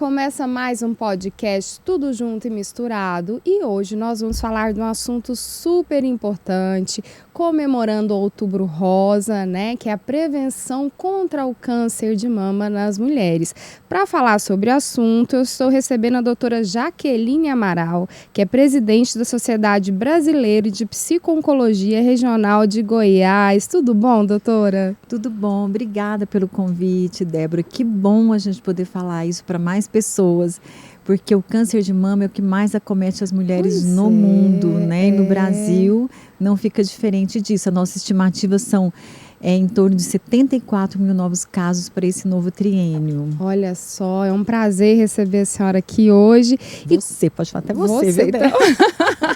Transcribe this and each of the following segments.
começa mais um podcast Tudo Junto e Misturado e hoje nós vamos falar de um assunto super importante, comemorando o Outubro Rosa, né, que é a prevenção contra o câncer de mama nas mulheres. Para falar sobre o assunto, eu estou recebendo a doutora Jaqueline Amaral, que é presidente da Sociedade Brasileira de Psico-Oncologia Regional de Goiás. Tudo bom, doutora? Tudo bom, obrigada pelo convite, Débora. Que bom a gente poder falar isso para mais pessoas, porque o câncer de mama é o que mais acomete as mulheres no mundo, né? E no Brasil não fica diferente disso. A nossa estimativa são em torno de 74 mil novos casos para esse novo triênio. Olha só, é um prazer receber a senhora aqui hoje. Você, pode falar até você, viu, então.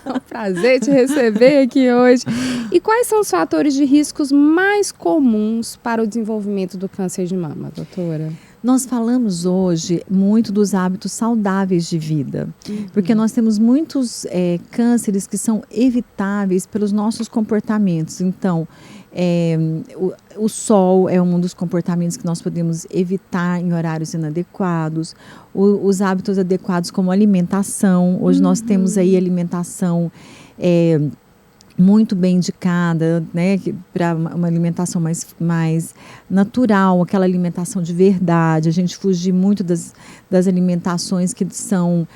É um prazer te receber aqui hoje. E quais são os fatores de riscos mais comuns para o desenvolvimento do câncer de mama, doutora? Nós falamos hoje muito dos hábitos saudáveis de vida, porque nós temos muitos cânceres que são evitáveis pelos nossos comportamentos. Então, o sol é um dos comportamentos que nós podemos evitar em horários inadequados, os hábitos adequados como alimentação. Hoje nós temos aí alimentação muito bem indicada, né, para uma alimentação mais natural, aquela alimentação de verdade, a gente fugir muito das alimentações que são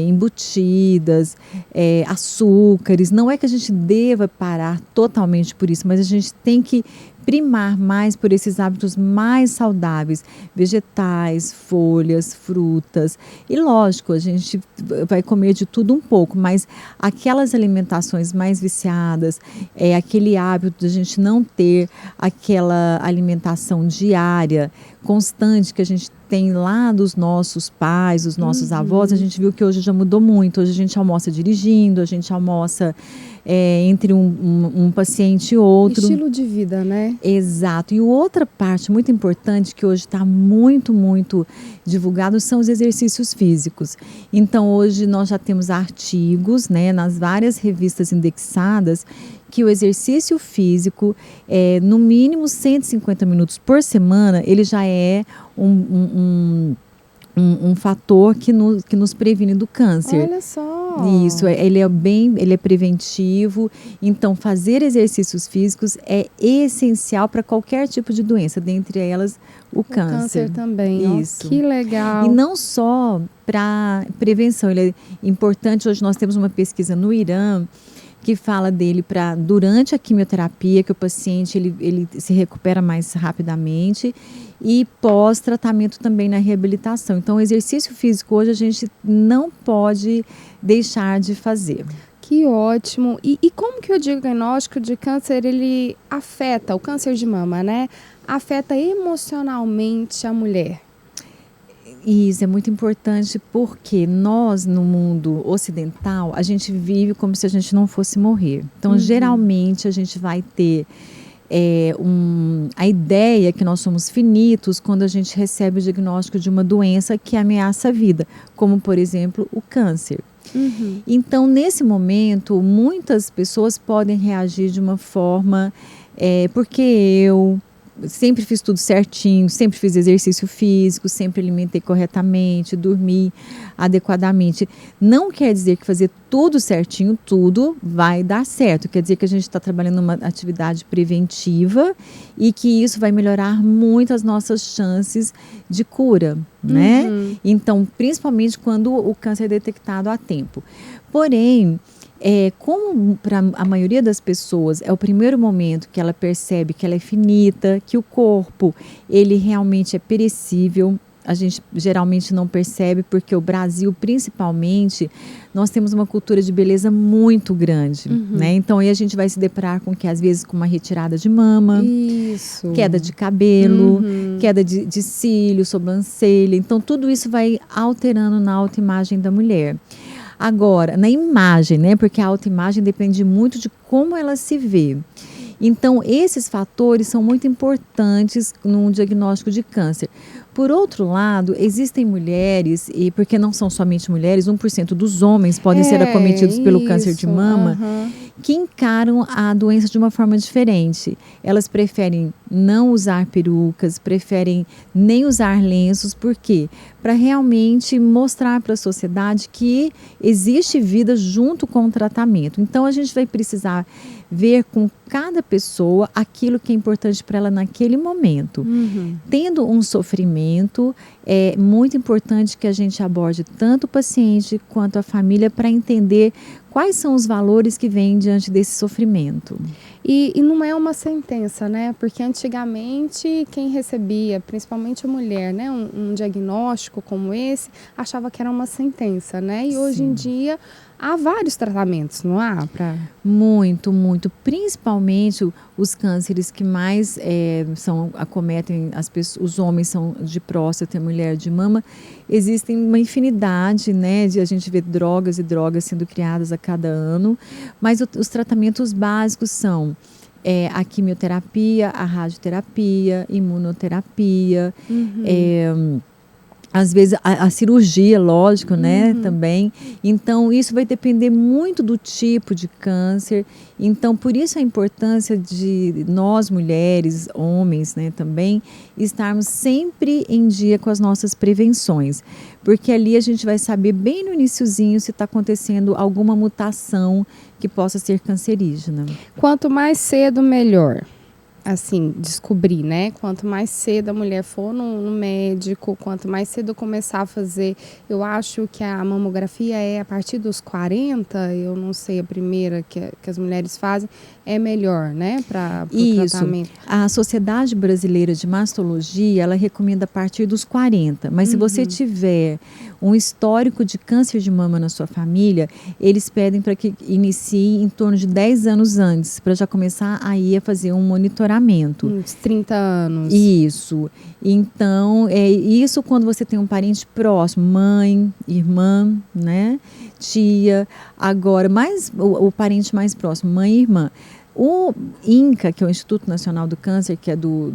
embutidas, açúcares. Não é que a gente deva parar totalmente por isso, mas a gente tem que primar mais por esses hábitos mais saudáveis, vegetais, folhas, frutas. E lógico, a gente vai comer de tudo um pouco, mas aquelas alimentações mais viciadas, aquele hábito de a gente não ter aquela alimentação diária, constante, que a gente tem lá dos nossos pais, dos nossos avós, a gente viu que hoje já mudou muito. Hoje a gente almoça dirigindo, a gente almoça entre um paciente e outro. Estilo de vida, né? Exato. E outra parte muito importante que hoje está muito, muito divulgado são os exercícios físicos. Então, hoje nós já temos artigos, né, nas várias revistas indexadas, que o exercício físico, no mínimo 150 minutos por semana, ele já é um fator que nos previne do câncer. Olha só! Isso, ele é preventivo. Então, fazer exercícios físicos é essencial para qualquer tipo de doença, dentre elas o câncer. O câncer também, isso. Oh, que legal! E não só para prevenção, ele é importante. Hoje nós temos uma pesquisa no Irã que fala dele para durante a quimioterapia, que o paciente ele se recupera mais rapidamente, e pós-tratamento também na reabilitação. Então, o exercício físico hoje a gente não pode deixar de fazer. Que ótimo! E como que o diagnóstico de câncer, ele afeta, o câncer de mama, né? Afeta emocionalmente a mulher? Isso é muito importante porque nós, no mundo ocidental, a gente vive como se a gente não fosse morrer. Então, geralmente, a gente vai ter a ideia que nós somos finitos quando a gente recebe o diagnóstico de uma doença que ameaça a vida, como, por exemplo, o câncer. Então, nesse momento, muitas pessoas podem reagir de uma forma, porque eu sempre fiz tudo certinho, sempre fiz exercício físico, sempre alimentei corretamente, dormi adequadamente. Não quer dizer que fazer tudo certinho, tudo vai dar certo. Quer dizer que a gente está trabalhando uma atividade preventiva e que isso vai melhorar muito as nossas chances de cura, né? Então, principalmente quando o câncer é detectado a tempo. Porém, como para a maioria das pessoas é o primeiro momento que ela percebe que ela é finita, que o corpo ele realmente é perecível, a gente geralmente não percebe porque o Brasil, principalmente, nós temos uma cultura de beleza muito grande, né? Então, aí a gente vai se deparar com que, às vezes, com uma retirada de mama, queda de cabelo, queda de cílio, sobrancelha. Então, tudo isso vai alterando na autoimagem da mulher. Agora, na imagem, né? Porque a autoimagem depende muito de como ela se vê. Então, esses fatores são muito importantes num diagnóstico de câncer. Por outro lado, existem mulheres, e porque não são somente mulheres, 1% dos homens podem ser acometidos pelo câncer de mama, que encaram a doença de uma forma diferente. Elas preferem não usar perucas, preferem nem usar lenços, por quê? Para realmente mostrar para a sociedade que existe vida junto com o tratamento. Então, a gente vai precisar ver com cada pessoa aquilo que é importante para ela naquele momento. Tendo um sofrimento, é muito importante que a gente aborde tanto o paciente quanto a família para entender quais são os valores que vêm diante desse sofrimento. E não é uma sentença, né? Porque antigamente quem recebia, principalmente a mulher, né, um diagnóstico como esse, achava que era uma sentença, né? E hoje em dia há vários tratamentos, não há? Muito, muito. Principalmente os cânceres que mais acometem os homens são de próstata e mulher de mama. Existem uma infinidade, né, de a gente ver drogas e drogas sendo criadas a cada ano, mas os tratamentos básicos são a quimioterapia, a radioterapia, imunoterapia, às vezes a cirurgia, lógico, né, também. Então, isso vai depender muito do tipo de câncer. Então, por isso a importância de nós, mulheres, homens, né, também, estarmos sempre em dia com as nossas prevenções. Porque ali a gente vai saber bem no iniciozinho se está acontecendo alguma mutação que possa ser cancerígena. Quanto mais cedo, melhor. Assim, descobrir, né? Quanto mais cedo a mulher for no médico, quanto mais cedo começar a fazer, eu acho que a mamografia é a partir dos 40, eu não sei, a primeira que as mulheres fazem, é melhor, né? Para o tratamento. A Sociedade Brasileira de Mastologia, ela recomenda a partir dos 40, mas se você tiver um histórico de câncer de mama na sua família, eles pedem para que inicie em torno de 10 anos antes, para já começar aí a fazer um monitoramento. Uns 30 anos. Isso. Então, isso quando você tem um parente próximo, mãe, irmã, né, tia. Agora, o parente mais próximo, mãe e irmã. O INCA, que é o Instituto Nacional do Câncer, que é do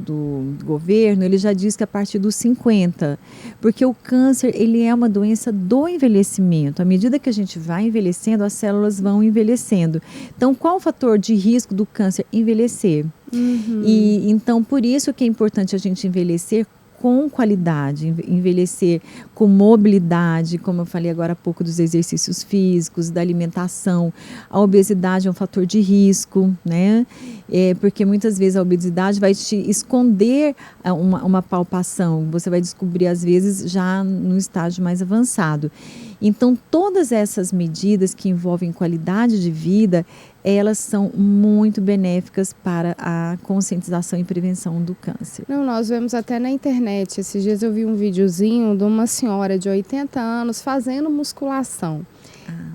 governo, ele já diz que a partir dos 50, porque o câncer, ele é uma doença do envelhecimento. À medida que a gente vai envelhecendo, as células vão envelhecendo. Então, qual o fator de risco do câncer? Envelhecer. E então, por isso que é importante a gente envelhecer com qualidade, envelhecer com mobilidade, como eu falei agora há pouco dos exercícios físicos, da alimentação. A obesidade é um fator de risco, né? Porque muitas vezes a obesidade vai te esconder uma palpação, você vai descobrir às vezes já no estágio mais avançado. Então, todas essas medidas que envolvem qualidade de vida, elas são muito benéficas para a conscientização e prevenção do câncer. Não, nós vemos até na internet, esses dias eu vi um videozinho de uma senhora de 80 anos fazendo musculação.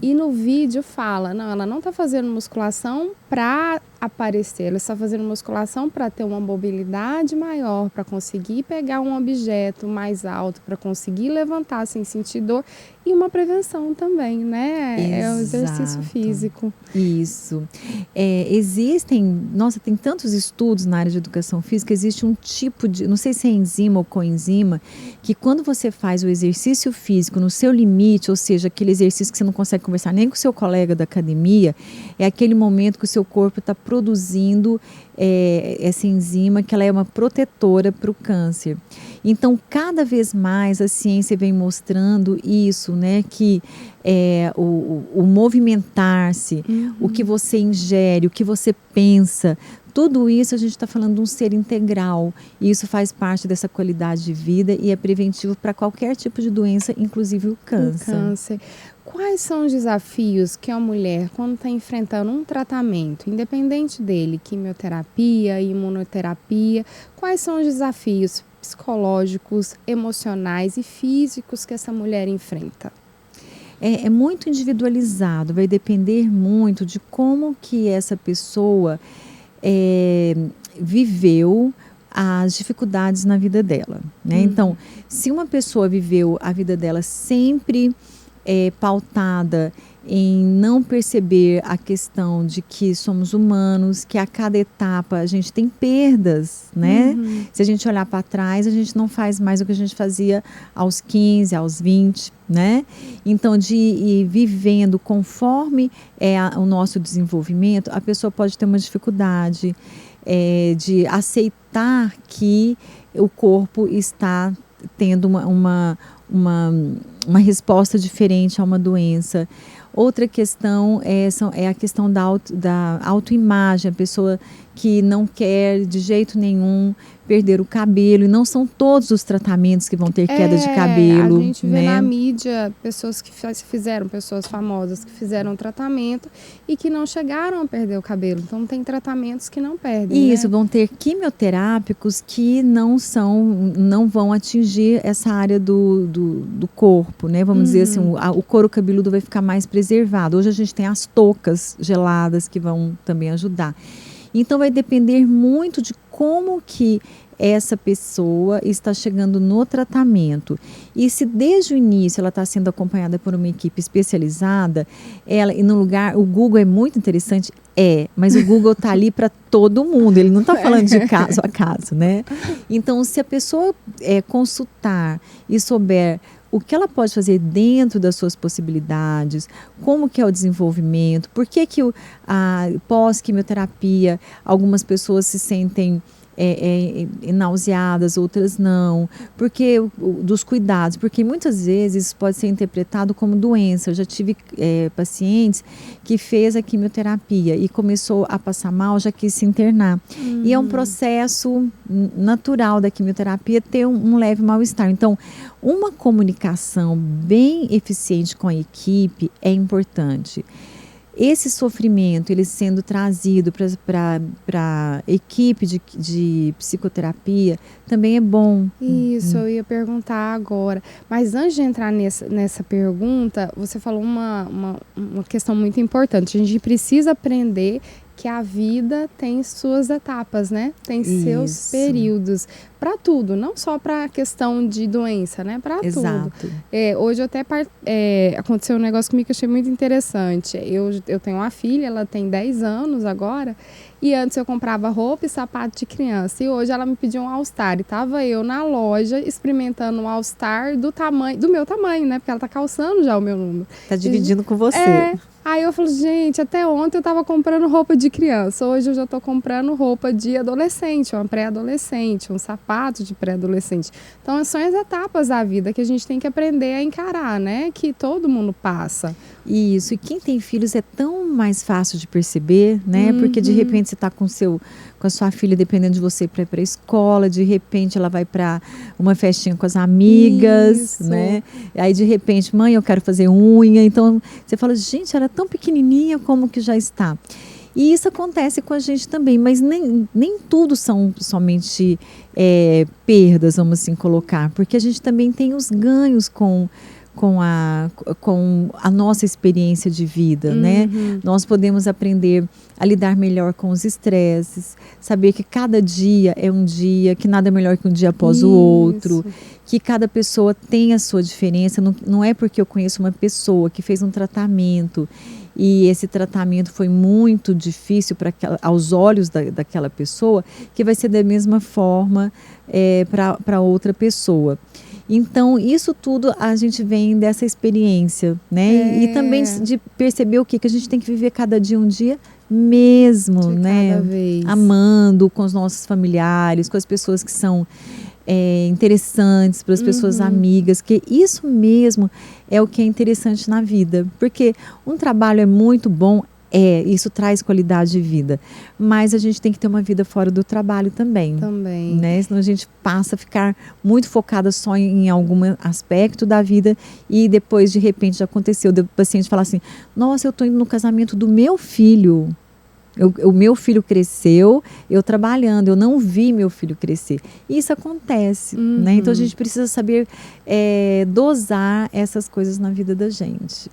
E no vídeo fala, não, ela não está fazendo musculação para aparecer, ela está fazendo musculação para ter uma mobilidade maior, para conseguir pegar um objeto mais alto, para conseguir levantar sem sentir dor, e uma prevenção também, né? Exato. É o exercício físico. Isso. Tem tantos estudos na área de educação física, existe um tipo de, não sei se é enzima ou coenzima, que quando você faz o exercício físico no seu limite, ou seja, aquele exercício que você não consegue conversar nem com o seu colega da academia, é aquele momento que o seu corpo está produzindo essa enzima, que ela é uma protetora para o câncer. Então, cada vez mais a ciência vem mostrando isso, né, que o movimentar-se, o que você ingere, o que você pensa, tudo isso a gente está falando de um ser integral, e isso faz parte dessa qualidade de vida e é preventivo para qualquer tipo de doença, inclusive o câncer. Quais são os desafios que a mulher, quando está enfrentando um tratamento, independente dele, quimioterapia, imunoterapia, quais são os desafios psicológicos, emocionais e físicos que essa mulher enfrenta? É muito individualizado, vai depender muito de como que essa pessoa viveu as dificuldades na vida dela, né? Então, se uma pessoa viveu a vida dela sempre pautada em não perceber a questão de que somos humanos, que a cada etapa a gente tem perdas, né? Se a gente olhar para trás, a gente não faz mais o que a gente fazia aos 15, aos 20, né? Então, de ir vivendo conforme o nosso desenvolvimento, a pessoa pode ter uma dificuldade de aceitar que o corpo está tendo uma resposta diferente a uma doença. Outra questão é a questão da autoimagem, a pessoa que não quer de jeito nenhum perder o cabelo, e não são todos os tratamentos que vão ter queda de cabelo. A gente vê né? na mídia pessoas pessoas famosas que fizeram tratamento e que não chegaram a perder o cabelo. Então tem tratamentos que não perdem. Isso, vão ter quimioterápicos que não vão atingir essa área do corpo, né? Vamos dizer assim, o couro cabeludo vai ficar mais preservado. Hoje a gente tem as toucas geladas que vão também ajudar. Então vai depender muito de como que essa pessoa está chegando no tratamento. E se desde o início ela está sendo acompanhada por uma equipe especializada, e no lugar, o Google é muito interessante, mas o Google está ali para todo mundo, ele não está falando de caso a caso, né? Então, se a pessoa consultar e souber o que ela pode fazer dentro das suas possibilidades, como que é o desenvolvimento, por que pós-quimioterapia algumas pessoas se sentem nauseadas, outras não, porque dos cuidados, porque muitas vezes isso pode ser interpretado como doença. Eu já tive pacientes que fez a quimioterapia e começou a passar mal, já quis se internar. E é um processo natural da quimioterapia ter um leve mal-estar. Então, uma comunicação bem eficiente com a equipe é importante. Esse sofrimento, ele sendo trazido para a equipe de psicoterapia, também é bom. Isso, eu ia perguntar agora. Mas antes de entrar nessa pergunta, você falou uma questão muito importante. A gente precisa aprender que a vida tem suas etapas, né? Tem seus períodos. Para tudo, não só para a questão de doença, né? Para tudo. Hoje até aconteceu um negócio comigo que eu achei muito interessante. Eu tenho uma filha, ela tem 10 anos agora, e antes eu comprava roupa e sapato de criança. E hoje ela me pediu um All-Star. E tava eu na loja experimentando um All-Star do meu tamanho, né? Porque ela tá calçando já o meu número. Tá dividindo com você. Aí eu falo, gente, até ontem eu tava comprando roupa de criança, hoje eu já tô comprando roupa de adolescente, uma pré-adolescente, um sapato de pré-adolescente. Então são as etapas da vida que a gente tem que aprender a encarar, né? Que todo mundo passa. Isso, e quem tem filhos é tão mais fácil de perceber, né? Porque de repente você está com a sua filha dependendo de você para ir para a escola, de repente ela vai para uma festinha com as amigas, né? Aí de repente, mãe, eu quero fazer unha, então você fala, gente, ela é tão pequenininha, como que já está? E isso acontece com a gente também, mas nem tudo são somente perdas, vamos assim colocar, porque a gente também tem os ganhos com a nossa experiência de vida, né? Nós podemos aprender a lidar melhor com os estresses, saber que cada dia é um dia, que nada é melhor que um dia após o outro, que cada pessoa tem a sua diferença. Não é porque eu conheço uma pessoa que fez um tratamento e esse tratamento foi muito difícil aos olhos daquela pessoa, que vai ser da mesma forma para outra pessoa. Então, isso tudo a gente vem dessa experiência, né? E também de perceber o quê? Que a gente tem que viver cada dia um dia mesmo, de né? cada vez. Amando com os nossos familiares, com as pessoas que são interessantes, para as pessoas amigas, que isso mesmo é o que é interessante na vida. Porque um trabalho é muito bom, isso traz qualidade de vida. Mas a gente tem que ter uma vida fora do trabalho também. Né? Senão a gente passa a ficar muito focada só em algum aspecto da vida e depois, de repente, já aconteceu o paciente falar assim, nossa, eu estou indo no casamento do meu filho. O meu filho cresceu, eu trabalhando, eu não vi meu filho crescer. E isso acontece, né? Então a gente precisa saber dosar essas coisas na vida da gente.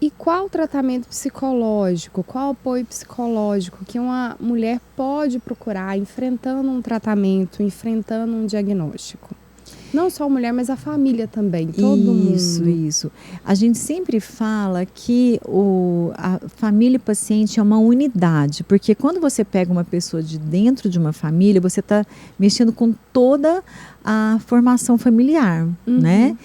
E qual tratamento psicológico, qual apoio psicológico que uma mulher pode procurar enfrentando um tratamento, enfrentando um diagnóstico? Não só a mulher, mas a família também, todo mundo. Isso. A gente sempre fala que a família e paciente é uma unidade, porque quando você pega uma pessoa de dentro de uma família, você está mexendo com toda a formação familiar, né?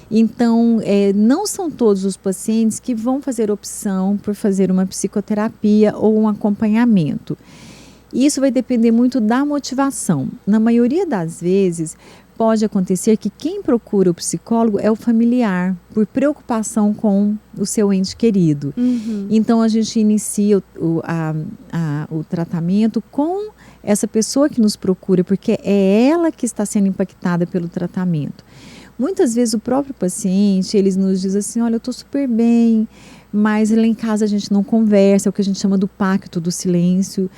Então, não são todos os pacientes que vão fazer opção por fazer uma psicoterapia ou um acompanhamento. Isso vai depender muito da motivação. Na maioria das vezes, pode acontecer que quem procura o psicólogo é o familiar, por preocupação com o seu ente querido. Então, a gente inicia o tratamento com essa pessoa que nos procura, porque é ela que está sendo impactada pelo tratamento. Muitas vezes o próprio paciente, eles nos diz assim, olha, eu estou super bem, mas lá em casa a gente não conversa, é o que a gente chama do pacto do silêncio.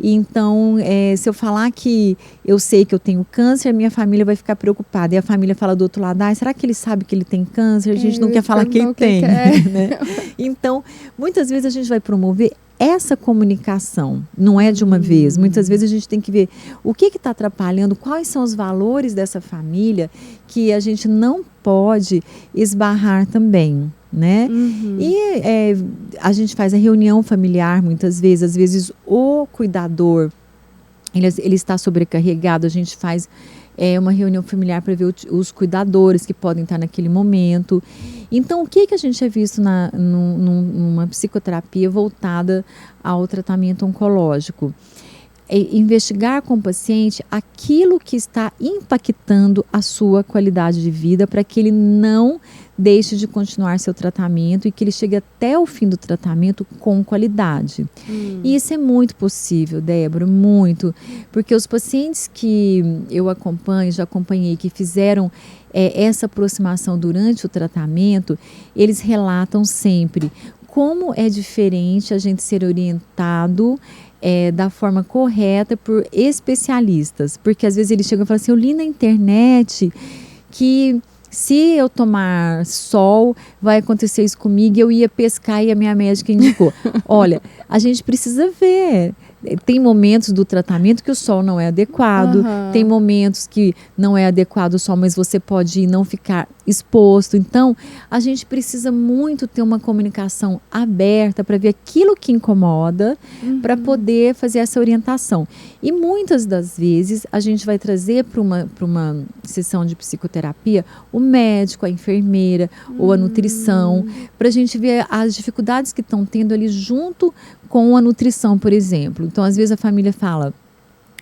Então, se eu falar que eu sei que eu tenho câncer, minha família vai ficar preocupada. E a família fala do outro lado, será que ele sabe que ele tem câncer? A gente não quer falar que ele tem. Né? Então, muitas vezes a gente vai promover essa comunicação, não é de uma vez. Muitas vezes a gente tem que ver o que está atrapalhando, quais são os valores dessa família que a gente não pode esbarrar também. Né? E a gente faz a reunião familiar muitas vezes, às vezes o cuidador ele está sobrecarregado, a gente faz uma reunião familiar para ver os cuidadores que podem estar naquele momento. Então, o que a gente é visto numa psicoterapia voltada ao tratamento oncológico? Investigar com o paciente aquilo que está impactando a sua qualidade de vida para que ele não deixe de continuar seu tratamento e que ele chegue até o fim do tratamento com qualidade. E isso é muito possível, Débora, muito, porque os pacientes que eu acompanho, já acompanhei, que fizeram essa aproximação durante o tratamento, eles relatam sempre como é diferente a gente ser orientado da forma correta por especialistas, porque às vezes eles chegam e falam assim, eu li na internet que se eu tomar sol, vai acontecer isso comigo, eu ia pescar e a minha médica indicou. Olha, a gente precisa ver. Tem momentos do tratamento que o sol não é adequado, tem momentos que não é adequado o sol, mas você pode ir não ficar exposto. Então, a gente precisa muito ter uma comunicação aberta para ver aquilo que incomoda, para poder fazer essa orientação. E muitas das vezes, a gente vai trazer para uma sessão de psicoterapia o médico, a enfermeira ou a nutrição, para a gente ver as dificuldades que estão tendo ali junto com a nutrição, por exemplo. Então, às vezes a família fala,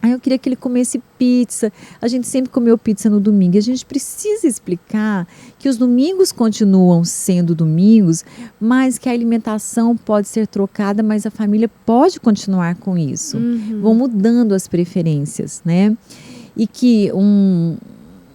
eu queria que ele comesse pizza, a gente sempre comeu pizza no domingo. E a gente precisa explicar que os domingos continuam sendo domingos, mas que a alimentação pode ser trocada, mas a família pode continuar com isso. Vão mudando as preferências, né? E que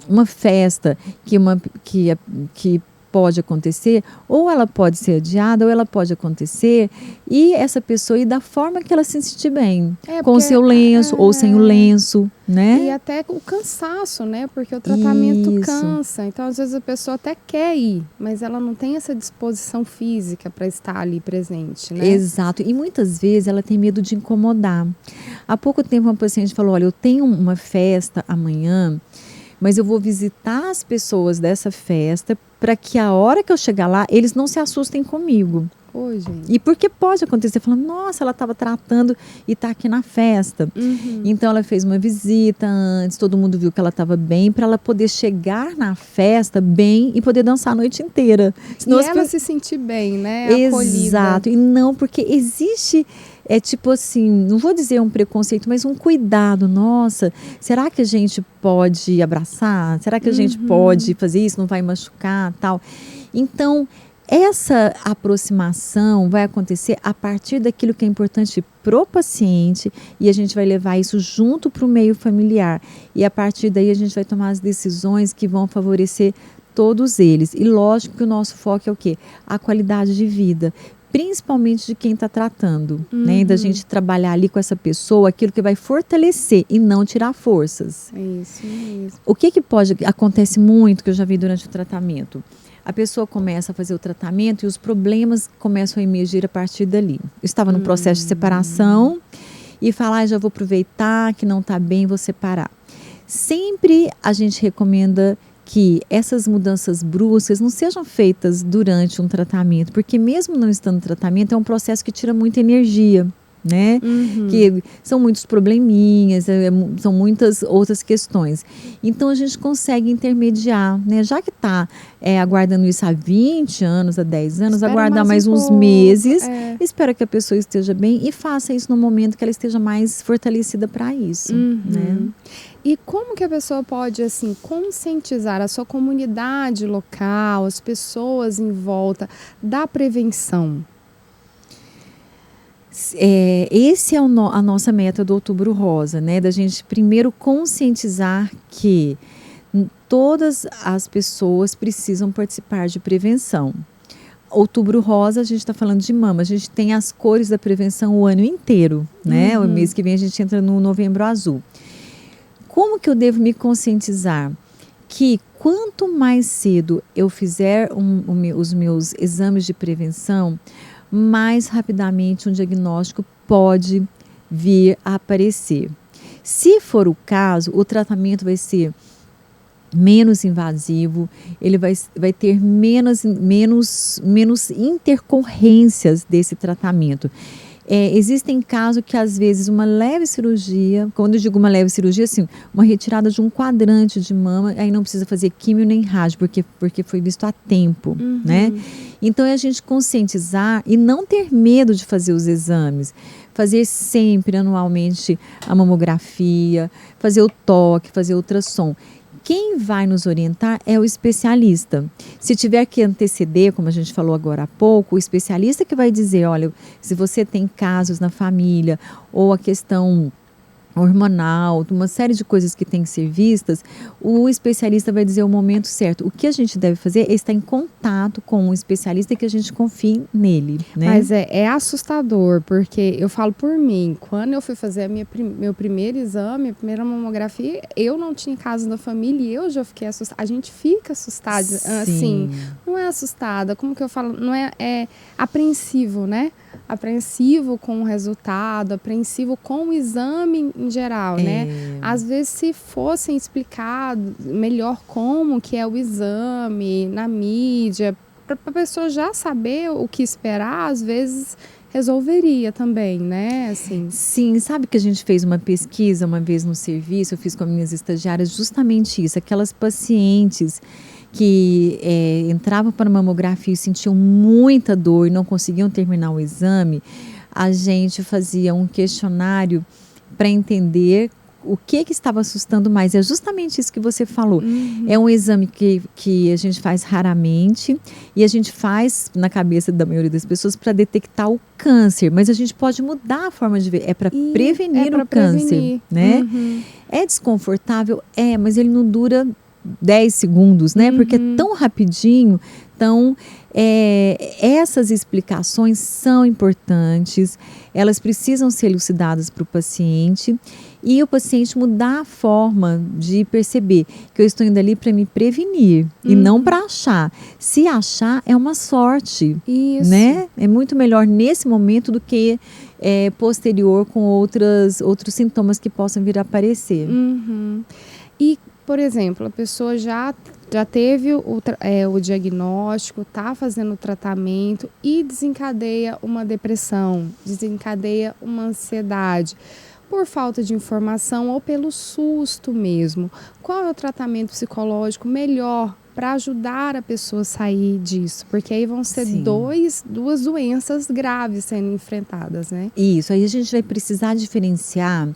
uma festa que pode acontecer, ou ela pode ser adiada, ou ela pode acontecer, e essa pessoa ir da forma que ela se sentir bem, com o seu lenço ou sem o lenço, né? E até o cansaço, né? Porque o tratamento cansa, então às vezes a pessoa até quer ir, mas ela não tem essa disposição física para estar ali presente, né? Exato, e muitas vezes ela tem medo de incomodar. Há pouco tempo uma paciente falou, olha, eu tenho uma festa amanhã, mas eu vou visitar as pessoas dessa festa para que a hora que eu chegar lá, eles não se assustem comigo. Oi, gente. E porque pode acontecer, falando, nossa, ela estava tratando e está aqui na festa. Então ela fez uma visita antes, todo mundo viu que ela estava bem, para ela poder chegar na festa bem e poder dançar a noite inteira. Senão ela se sentir bem, né? Exato, e não, porque existe... tipo assim, não vou dizer um preconceito, mas um cuidado. Nossa, será que a gente pode abraçar? Será que a gente pode fazer isso? Não vai machucar, tal? Então, essa aproximação vai acontecer a partir daquilo que é importante pro paciente e a gente vai levar isso junto para o meio familiar. E a partir daí a gente vai tomar as decisões que vão favorecer todos eles. E lógico que o nosso foco é o quê? A qualidade de vida. Principalmente de quem está tratando, né? Da gente trabalhar ali com essa pessoa, aquilo que vai fortalecer e não tirar forças. Isso mesmo. O que pode... Acontece muito, que eu já vi durante o tratamento. A pessoa começa a fazer o tratamento e os problemas começam a emergir a partir dali. Eu estava num processo de separação e falar, já vou aproveitar que não está bem, vou separar. Sempre a gente recomenda que essas mudanças bruscas não sejam feitas durante um tratamento, porque mesmo não estando no tratamento, é um processo que tira muita energia, né? Que são muitos probleminhas, são muitas outras questões. Então a gente consegue intermediar, né? Já que está aguardando isso há 20 anos, há 10 anos, Espera aguardar mais um uns pouco, meses, espera que a pessoa esteja bem e faça isso no momento que ela esteja mais fortalecida para isso, né? E como que a pessoa pode, assim, conscientizar a sua comunidade local, as pessoas em volta da prevenção? Esse é a nossa meta do Outubro Rosa, né? Da gente primeiro conscientizar que todas as pessoas precisam participar de prevenção. Outubro Rosa, a gente está falando de mama, a gente tem as cores da prevenção o ano inteiro, né? O mês que vem a gente entra no Novembro Azul. Como que eu devo me conscientizar? Que quanto mais cedo eu fizer os meus exames de prevenção, mais rapidamente um diagnóstico pode vir a aparecer. Se for o caso, o tratamento vai ser menos invasivo, ele vai ter menos intercorrências desse tratamento. Existem casos que, às vezes, uma leve cirurgia, quando eu digo uma leve cirurgia, assim, uma retirada de um quadrante de mama, aí não precisa fazer químio nem rádio, porque foi visto a tempo, né? Então, é a gente conscientizar e não ter medo de fazer os exames. Fazer sempre, anualmente, a mamografia, fazer o toque, fazer o ultrassom. Quem vai nos orientar é o especialista. Se tiver que anteceder, como a gente falou agora há pouco, o especialista que vai dizer, olha, se você tem casos na família ou a questão hormonal, uma série de coisas que tem que ser vistas, o especialista vai dizer o momento certo. O que a gente deve fazer é estar em contato com um especialista e que a gente confie nele, né? Mas é assustador, porque eu falo por mim, quando eu fui fazer meu primeiro exame, a primeira mamografia, eu não tinha caso na família e eu já fiquei assustada. A gente fica assustada, assim, não é assustada, como que eu falo? Não é apreensivo, né? Apreensivo com o resultado, apreensivo com o exame em geral, né? Às vezes, se fossem explicado melhor como que é o exame na mídia, para a pessoa já saber o que esperar, às vezes resolveria também, né? Assim. Sim, sabe que a gente fez uma pesquisa uma vez no serviço, eu fiz com as minhas estagiárias justamente isso, aquelas pacientes que entravam para a mamografia e sentiam muita dor e não conseguiam terminar o exame, a gente fazia um questionário para entender o que estava assustando mais. É justamente isso que você falou. É um exame que a gente faz raramente e a gente faz na cabeça da maioria das pessoas para detectar o câncer, mas a gente pode mudar a forma de ver. É para prevenir o câncer, né? É desconfortável? Mas ele não dura 10 segundos, né? Porque é tão rapidinho. Então, essas explicações são importantes, elas precisam ser elucidadas para o paciente e o paciente mudar a forma de perceber que eu estou indo ali para me prevenir e não para achar. Se achar, é uma sorte, né? É muito melhor nesse momento do que posterior com outros sintomas que possam vir a aparecer. E, por exemplo, a pessoa já teve o diagnóstico, está fazendo o tratamento e desencadeia uma depressão, desencadeia uma ansiedade por falta de informação ou pelo susto mesmo. Qual é o tratamento psicológico melhor para ajudar a pessoa a sair disso? Porque aí vão ser duas doenças graves sendo enfrentadas, né? Isso, aí a gente vai precisar diferenciar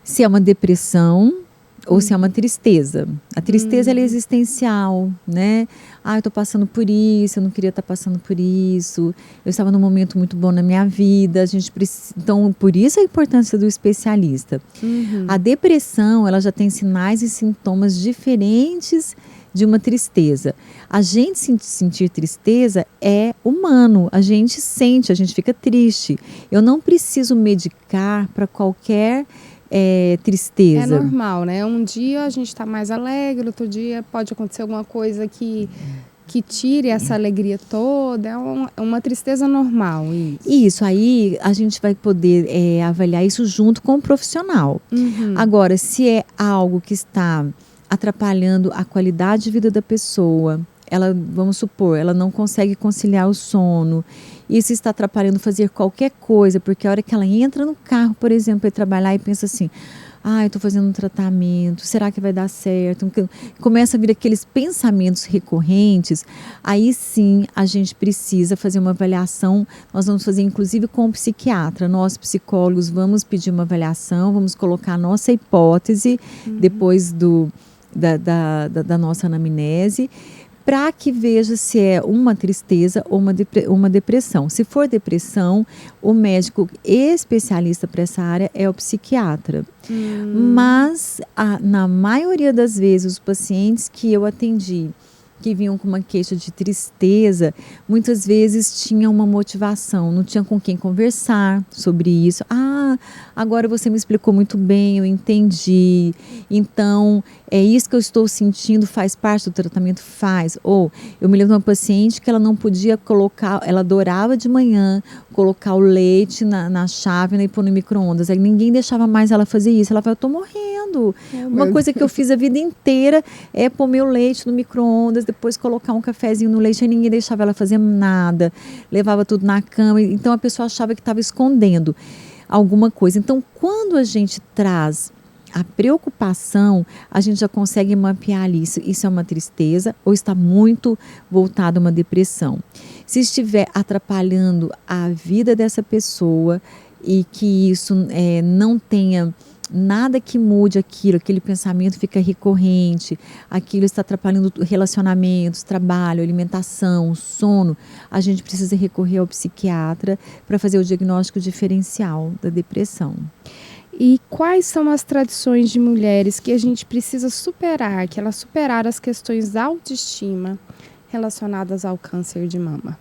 se é uma depressão ou se é uma tristeza. A tristeza ela é existencial, né? Eu estou passando por isso, eu não queria estar passando por isso, eu estava num momento muito bom na minha vida, a gente então, por isso a importância do especialista. A depressão, ela já tem sinais e sintomas diferentes de uma tristeza. A gente sentir tristeza é humano, a gente sente, a gente fica triste. Eu não preciso medicar para qualquer tristeza. É normal, né? Um dia a gente está mais alegre, outro dia pode acontecer alguma coisa que que tire essa alegria toda, é uma tristeza normal. Isso, aí a gente vai poder avaliar isso junto com o profissional. Agora, se é algo que está atrapalhando a qualidade de vida da pessoa, ela, vamos supor, ela não consegue conciliar o sono, isso está atrapalhando fazer qualquer coisa, porque a hora que ela entra no carro, por exemplo, para ir trabalhar e pensa assim, eu estou fazendo um tratamento, será que vai dar certo? Começa a vir aqueles pensamentos recorrentes, aí sim a gente precisa fazer uma avaliação, nós vamos fazer inclusive com o psiquiatra, nós psicólogos vamos pedir uma avaliação, vamos colocar a nossa hipótese depois da nossa anamnese, para que veja se é uma tristeza ou uma depressão. Se for depressão, o médico especialista para essa área é o psiquiatra. Mas, na maioria das vezes, os pacientes que eu atendi, que vinham com uma queixa de tristeza, muitas vezes tinham uma motivação, não tinha com quem conversar sobre isso. Agora você me explicou muito bem, eu entendi. Então, é isso que eu estou sentindo, faz parte do tratamento? Faz. Ou, eu me lembro de uma paciente que ela não podia colocar, ela adorava de manhã colocar o leite na chávena e pôr no micro-ondas. Aí ninguém deixava mais ela fazer isso. Ela falou, eu estou morrendo. Uma coisa que eu fiz a vida inteira é pôr meu leite no micro-ondas, depois colocar um cafezinho no leite, aí ninguém deixava ela fazer nada, levava tudo na cama, então a pessoa achava que estava escondendo alguma coisa. Então, quando a gente traz a preocupação, a gente já consegue mapear ali, isso é uma tristeza ou está muito voltado a uma depressão. Se estiver atrapalhando a vida dessa pessoa e que isso não tenha nada que mude aquele pensamento fica recorrente, aquilo está atrapalhando relacionamentos, trabalho, alimentação, sono, a gente precisa recorrer ao psiquiatra para fazer o diagnóstico diferencial da depressão. E quais são as tradições de mulheres que a gente precisa superar, que elas superaram as questões da autoestima relacionadas ao câncer de mama?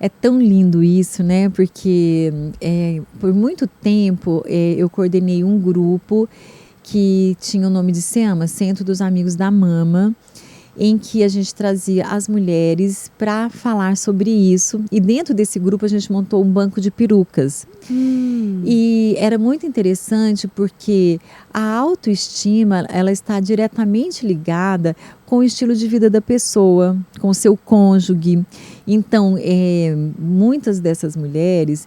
É tão lindo isso, né? Porque por muito tempo eu coordenei um grupo que tinha o nome de SEAMA, Centro dos Amigos da Mama, em que a gente trazia as mulheres para falar sobre isso. E dentro desse grupo a gente montou um banco de perucas. E era muito interessante porque a autoestima, ela está diretamente ligada com o estilo de vida da pessoa, com o seu cônjuge. Então, muitas dessas mulheres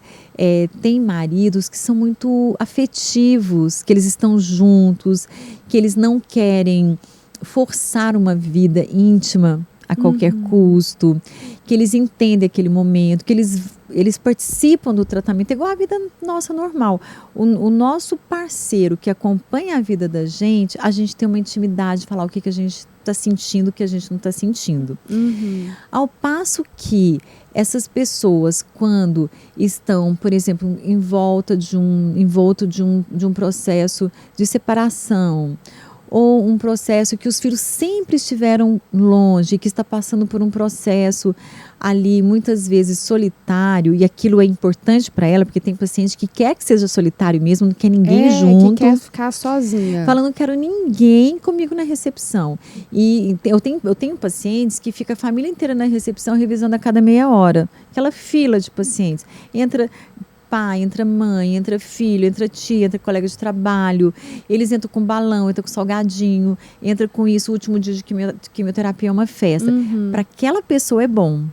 têm maridos que são muito afetivos, que eles estão juntos, que eles não querem forçar uma vida íntima a qualquer custo, que eles entendem aquele momento, que eles participam do tratamento, igual a vida nossa normal. O nosso parceiro que acompanha a vida da gente, a gente tem uma intimidade de falar o que a gente está sentindo, o que a gente não está sentindo. Ao passo que essas pessoas, quando estão, por exemplo, envolto de um processo de separação, ou um processo que os filhos sempre estiveram longe, que está passando por um processo ali muitas vezes solitário, e aquilo é importante para ela, porque tem paciente que quer que seja solitário mesmo, não quer ninguém junto. Que quer ficar sozinha. Fala, não quero ninguém comigo na recepção. E eu tenho pacientes que fica a família inteira na recepção revisando a cada meia hora. Aquela fila de pacientes. Entra pai, entra mãe, entra filho, entra tia, entra colega de trabalho, eles entram com balão, entram com salgadinho, entra com isso, o último dia de quimioterapia é uma festa. Para aquela pessoa é bom.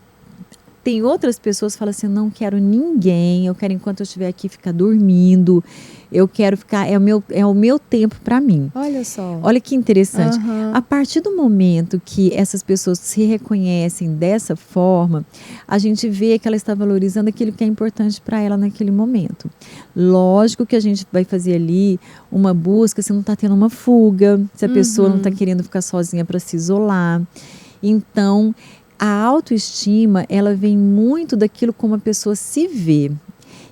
Tem outras pessoas que falam assim, não quero ninguém, eu quero enquanto eu estiver aqui ficar dormindo, eu quero ficar, é o meu tempo para mim. Olha só. Olha que interessante. A partir do momento que essas pessoas se reconhecem dessa forma, a gente vê que ela está valorizando aquilo que é importante para ela naquele momento. Lógico que a gente vai fazer ali uma busca se não está tendo uma fuga, se a pessoa não está querendo ficar sozinha para se isolar. Então, a autoestima, ela vem muito daquilo como a pessoa se vê.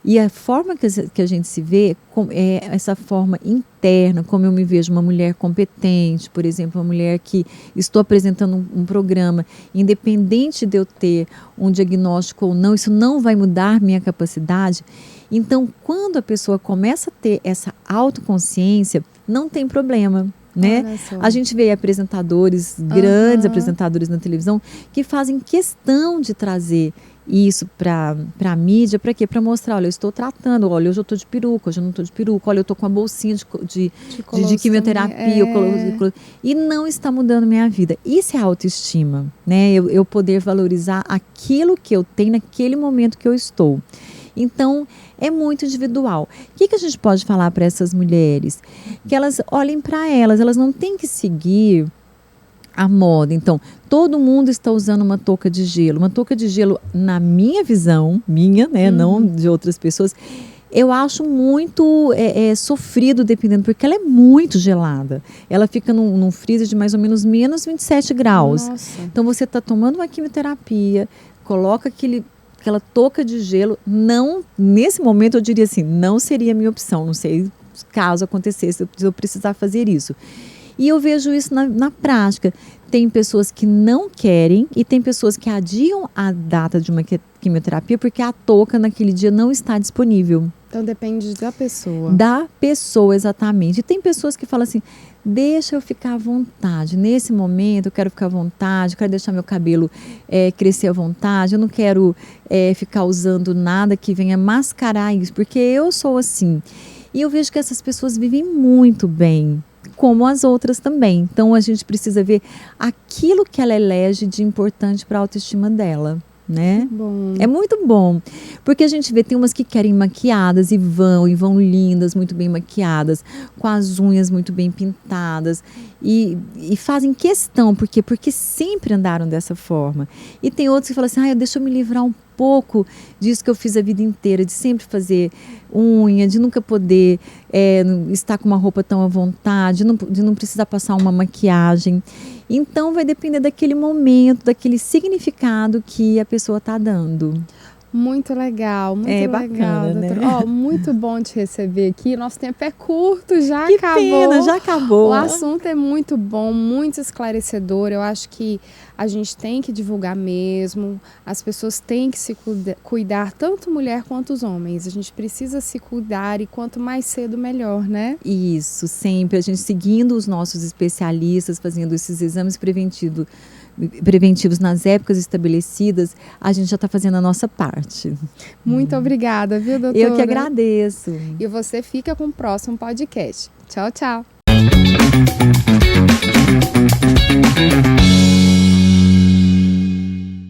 E a forma que a gente se vê é essa forma interna, como eu me vejo uma mulher competente, por exemplo, uma mulher que estou apresentando um programa, independente de eu ter um diagnóstico ou não, isso não vai mudar minha capacidade. Então, quando a pessoa começa a ter essa autoconsciência, não tem problema. né? Olha só. A gente vê apresentadores, grandes apresentadores na televisão, que fazem questão de trazer isso para a mídia, para quê? Para mostrar, olha, eu estou tratando, olha, hoje eu estou de peruca, hoje eu não estou de peruca, olha, eu estou com uma bolsinha de quimioterapia, e não está mudando minha vida. Isso é autoestima, né? Eu poder valorizar aquilo que eu tenho naquele momento que eu estou. Então, é muito individual. O que a gente pode falar para essas mulheres? Que elas olhem para elas não têm que seguir a moda. Então, todo mundo está usando uma touca de gelo. Uma touca de gelo, na minha visão, né, não de outras pessoas, eu acho muito sofrido, dependendo, porque ela é muito gelada. Ela fica num freezer de mais ou menos menos 27 graus. Nossa. Então, você está tomando uma quimioterapia, coloca aquela touca de gelo. Não, nesse momento, eu diria assim, não seria a minha opção. Não sei caso acontecesse, eu precisar fazer isso. E eu vejo isso na prática. Tem pessoas que não querem e tem pessoas que adiam a data de uma quimioterapia porque a touca naquele dia não está disponível. Então depende da pessoa. Da pessoa, exatamente. E tem pessoas que falam assim, deixa eu ficar à vontade. Nesse momento eu quero ficar à vontade, eu quero deixar meu cabelo crescer à vontade, eu não quero ficar usando nada que venha mascarar isso, porque eu sou assim. E eu vejo que essas pessoas vivem muito bem, como as outras também. Então, a gente precisa ver aquilo que ela elege de importante para a autoestima dela, né? Bom. É muito bom, porque a gente vê, tem umas que querem maquiadas e vão lindas, muito bem maquiadas, com as unhas muito bem pintadas e fazem questão, porque sempre andaram dessa forma. E tem outros que falam assim, deixa eu me livrar um pouco disso que eu fiz a vida inteira, de sempre fazer unha, de nunca poder estar com uma roupa tão à vontade, de não precisar passar uma maquiagem. Então vai depender daquele momento, daquele significado que a pessoa está dando. Muito legal, muito legal, bacana, doutora. né? Muito bom te receber aqui. Nosso tempo é curto, já Que acabou. pena, já acabou. O assunto é muito bom, muito esclarecedor. Eu acho que a gente tem que divulgar mesmo. As pessoas têm que se cuidar, tanto mulher quanto os homens. A gente precisa se cuidar e quanto mais cedo, melhor, né? Isso, sempre. A gente seguindo os nossos especialistas, fazendo esses exames preventivos nas épocas estabelecidas, a gente já está fazendo a nossa parte. Muito obrigada, viu, doutora? Eu que agradeço. E você fica com o próximo podcast. Tchau, tchau.